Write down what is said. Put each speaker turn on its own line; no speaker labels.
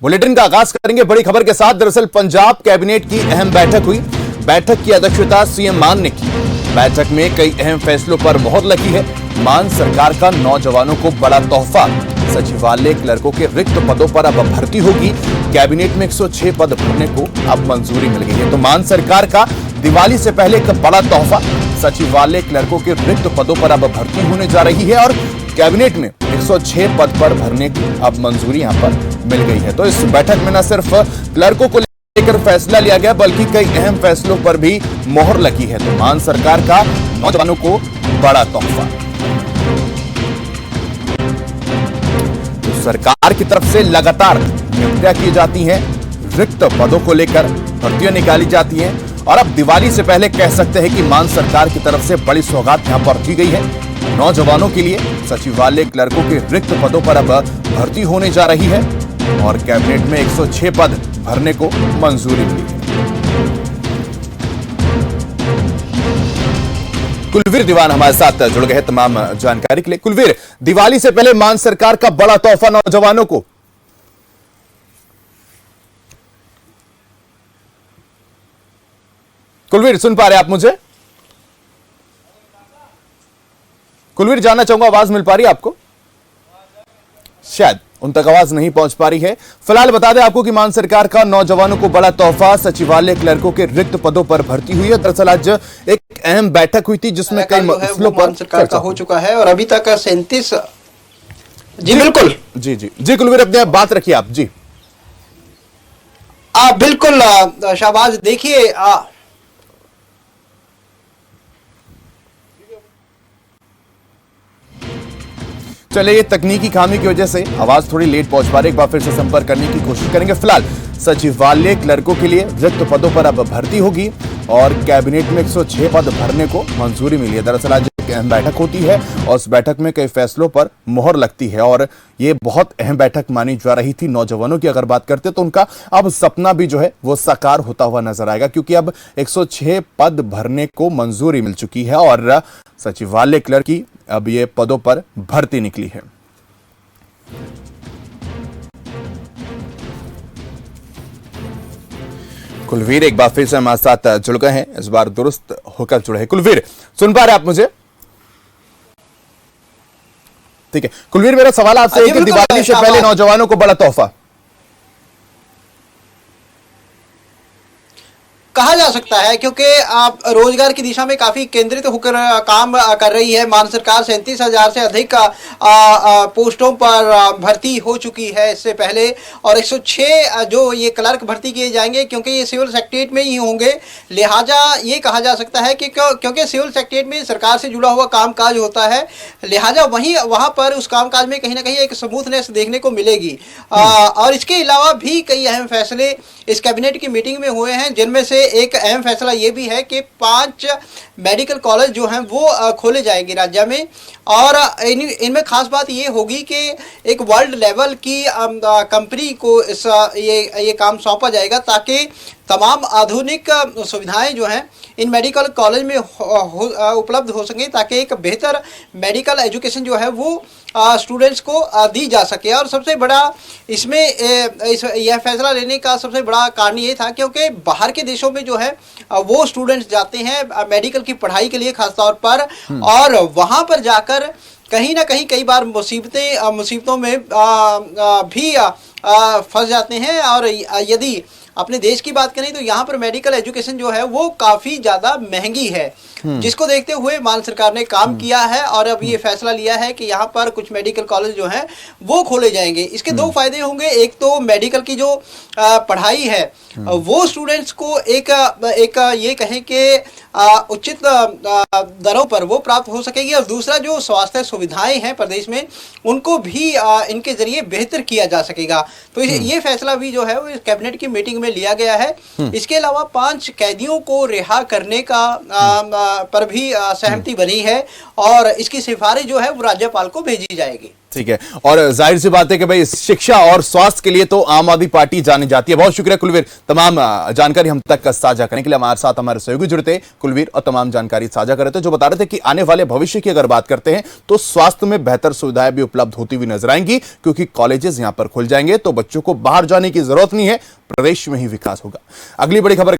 Bulletin का आगाज करेंगे बड़ी खबर के साथ। दरअसल पंजाब कैबिनेट की अहम बैठक हुई। बैठक की अध्यक्षता सीएम मान ने की। बैठक में कई अहम फैसलों पर मोहर लगी है। मान सरकार का नौजवानों को बड़ा तोहफा। सचिवालय क्लर्कों के रिक्त पदों पर अब भर्ती होगी। कैबिनेट में 106 पद भरने को अब मंजूरी मिल गई है। तो मान सरकार का दिवाली से पहले एक बड़ा तोहफा। सचिवालय क्लर्कों के रिक्त पदों पर अब भर्ती होने जा रही है और कैबिनेट में 106 पद पर भरने की अब मंजूरी यहां पर मिल गई है। तो इस बैठक में न सिर्फ क्लर्कों को लेकर फैसला लिया गया बल्कि कई अहम फैसलों पर भी मोहर लगी है। तो मान सरकार का नौजवानों को बड़ा तोहफा। तो सरकार की तरफ से लगातार नियुक्तियां की जाती हैं। रिक्त पदों को लेकर भर्तियां निकाली जाती हैं और अब दिवाली से पहले कह सकते हैं कि मान सरकार की तरफ से बड़ी सौगात यहां पर दी गई है। नौजवानों के लिए सचिवालय क्लर्कों के रिक्त पदों पर अब भर्ती होने जा रही है और कैबिनेट में 106 पद भरने को मंजूरी मिली है। कुलवीर दीवान हमारे साथ जुड़ गए हैं तमाम जानकारी के लिए। कुलवीर, दिवाली से पहले मान सरकार का बड़ा तोहफा नौजवानों को। कुलवीर, सुन पा रहे आप मुझे? कुलवीर, जानना चाहूंगा आवाज मिल पा रही है आपको? शायद उन तक आवाज नहीं पहुंच पा रही है। फिलहाल बता दें आपको कि मान सरकार का नौजवानों को बड़ा तोहफा। सचिवालय क्लर्कों के रिक्त पदों पर भर्ती हुई है। दरअसल आज एक अहम बैठक हुई थी जिसमें कई मसलों पर
सरकार का हो चुका है और अभी तक 37। जी बिल्कुल,
जी जी जी कुलवीर, अपने बात रखिए आप। जी
बिल्कुल शाहबाज, देखिए
चलिए, ये तकनीकी खामी की वजह से आवाज थोड़ी लेट पहुंच पा रही है। एक बार फिर से संपर्क करने की कोशिश करेंगे। फिलहाल सचिवालय क्लर्कों के लिए रिक्त पदों पर अब भर्ती होगी और कैबिनेट में 106 पद भरने को मंजूरी मिली है। दरअसल आज एक अहम बैठक होती है और उस बैठक में कई फैसलों पर मोहर लगती है और ये बहुत अहम बैठक मानी जा रही थी। नौजवानों की अगर बात करते तो उनका अब सपना भी जो है वो साकार होता हुआ नजर आएगा क्योंकि अब 106 पद भरने को मंजूरी मिल चुकी है और सचिवालय क्लर्क की अब ये पदों पर भर्ती निकली है। कुलवीर एक बार फिर से हमारे साथ जुड़ गए हैं, इस बार दुरुस्त होकर जुड़े हैं। कुलवीर, सुन पा रहे आप मुझे? ठीक है कुलवीर, मेरा सवाल आपसे है कि दिवाली से पहले नौजवानों को बड़ा तोहफा।
कहा जा सकता है क्योंकि रोजगार की दिशा में काफी केंद्रित होकर काम कर रही है। मान सरकार 37,000 से अधिक पोस्टों पर भर्ती हो चुकी है इससे पहले और 106 जो ये क्लर्क भर्ती किए जाएंगे क्योंकि ये सिविल सेक्रेटरीट में ही होंगे। लिहाजा ये कहा जा सकता है कि क्योंकि सिविल सेक्रेटरीट में सरकार से जुड़ा हुआ कामकाज होता है, लिहाजा वहां पर उस कामकाज में कहीं ना कहीं एक स्मूथनेस देखने को मिलेगी। और इसके अलावा भी कई अहम फैसले इस कैबिनेट की मीटिंग में हुए हैं जिनमें से एक अहम फैसला ये भी है कि 5 मेडिकल कॉलेज जो हैं वो खोले जाएंगे राज्य में और इनमें खास बात ये होगी कि एक वर्ल्ड लेवल की कंपनी को ये काम सौंपा जाएगा ताकि तमाम आधुनिक सुविधाएं जो हैं इन मेडिकल कॉलेज में उपलब्ध हो सकें ताकि एक बेहतर मेडिकल एजुकेशन जो है वो स्टूडेंट्स को दी जा सके। और सबसे बड़ा इसमें यह फैसला लेने का सबसे बड़ा कारण ये था क्योंकि बाहर के देशों में जो है वो स्टूडेंट्स जाते हैं मेडिकल की पढ़ाई के लिए खासतौर पर और वहाँ पर जाकर कहीं ना कहीं कई बार मुसीबतों में भी फंस जाते हैं। और यदि अपने देश की बात करें तो यहाँ पर मेडिकल एजुकेशन जो है वो काफ़ी ज़्यादा महंगी है, जिसको देखते हुए मान सरकार ने काम किया है और अब ये फैसला लिया है कि यहाँ पर कुछ मेडिकल कॉलेज जो हैं वो खोले जाएंगे। इसके 2 फायदे होंगे। एक तो मेडिकल की जो पढ़ाई है वो स्टूडेंट्स को एक ये कहें कि उचित दरों पर वो प्राप्त हो सकेगी और दूसरा जो स्वास्थ्य सुविधाएं हैं प्रदेश में उनको भी इनके जरिए बेहतर किया जा सकेगा। तो ये फैसला भी जो है वो कैबिनेट की मीटिंग में लिया गया है। इसके अलावा 5 कैदियों को रिहा करने का पर भी सहमति बनी है और इसकी सिफारिश जो है वो राज्यपाल को भेजी जाएगी।
ठीक है, और जाहिर सी बात है कि भाई शिक्षा और स्वास्थ्य के लिए तो आम आदमी पार्टी जानी जाती है। बहुत शुक्रिया कुलवीर, तमाम जानकारी हम तक साझा करने के लिए। हमारे साथ हमारे सहयोगी जुड़ते कुलवीर और तमाम जानकारी साझा कर रहे थे, जो बता रहे थे कि आने वाले भविष्य की अगर बात करते हैं तो स्वास्थ्य में बेहतर सुविधाएं भी उपलब्ध होती हुई नजर आएंगी, क्योंकि कॉलेजेस यहां पर खुल जाएंगे तो बच्चों को बाहर जाने की जरूरत नहीं है, प्रदेश में ही विकास होगा। अगली बड़ी खबर